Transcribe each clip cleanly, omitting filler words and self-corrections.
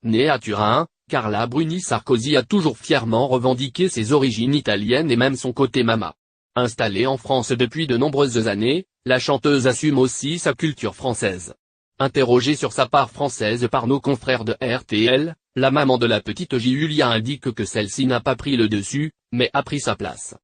Née à Turin, Carla Bruni Sarkozy a toujours fièrement revendiqué ses origines italiennes et même son côté mama. Installée en France depuis de nombreuses années, la chanteuse assume aussi sa culture française. Interrogée sur sa part française par nos confrères de RTL, la maman de la petite Giulia indique que celle-ci n'a pas pris le dessus, mais a pris sa place.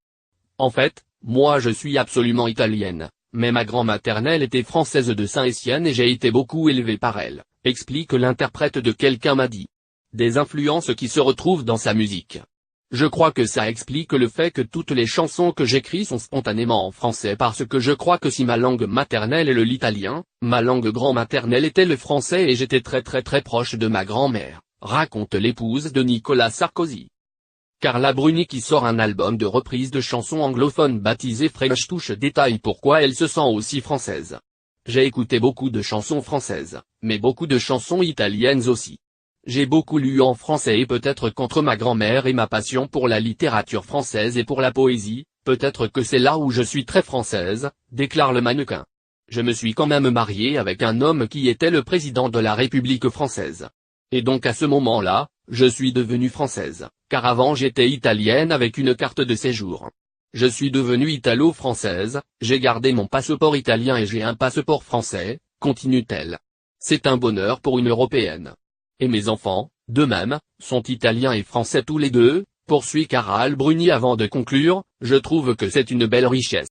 En fait, moi je suis absolument italienne, mais ma grand maternelle était française de Saint-Étienne et j'ai été beaucoup élevée par elle, explique l'interprète de Quelqu'un m'a dit. Des influences qui se retrouvent dans sa musique. Je crois que ça explique le fait que toutes les chansons que j'écris sont spontanément en français parce que je crois que si ma langue maternelle est l'italien, ma langue grand-maternelle était le français et j'étais très proche de ma grand-mère, raconte l'épouse de Nicolas Sarkozy. Carla Bruni qui sort un album de reprises de chansons anglophones baptisé French Touch détaille pourquoi elle se sent aussi française. J'ai écouté beaucoup de chansons françaises, mais beaucoup de chansons italiennes aussi. J'ai beaucoup lu en français et peut-être contre ma grand-mère et ma passion pour la littérature française et pour la poésie, peut-être que c'est là où je suis très française, déclare le mannequin. Je me suis quand même mariée avec un homme qui était le président de la République française. Et donc à ce moment-là, je suis devenue française, car avant j'étais italienne avec une carte de séjour. Je suis devenue italo-française, j'ai gardé mon passeport italien et j'ai un passeport français, continue-t-elle. C'est un bonheur pour une Européenne. Et mes enfants, de même, sont italiens et français tous les deux, poursuit Carla Bruni avant de conclure, je trouve que c'est une belle richesse.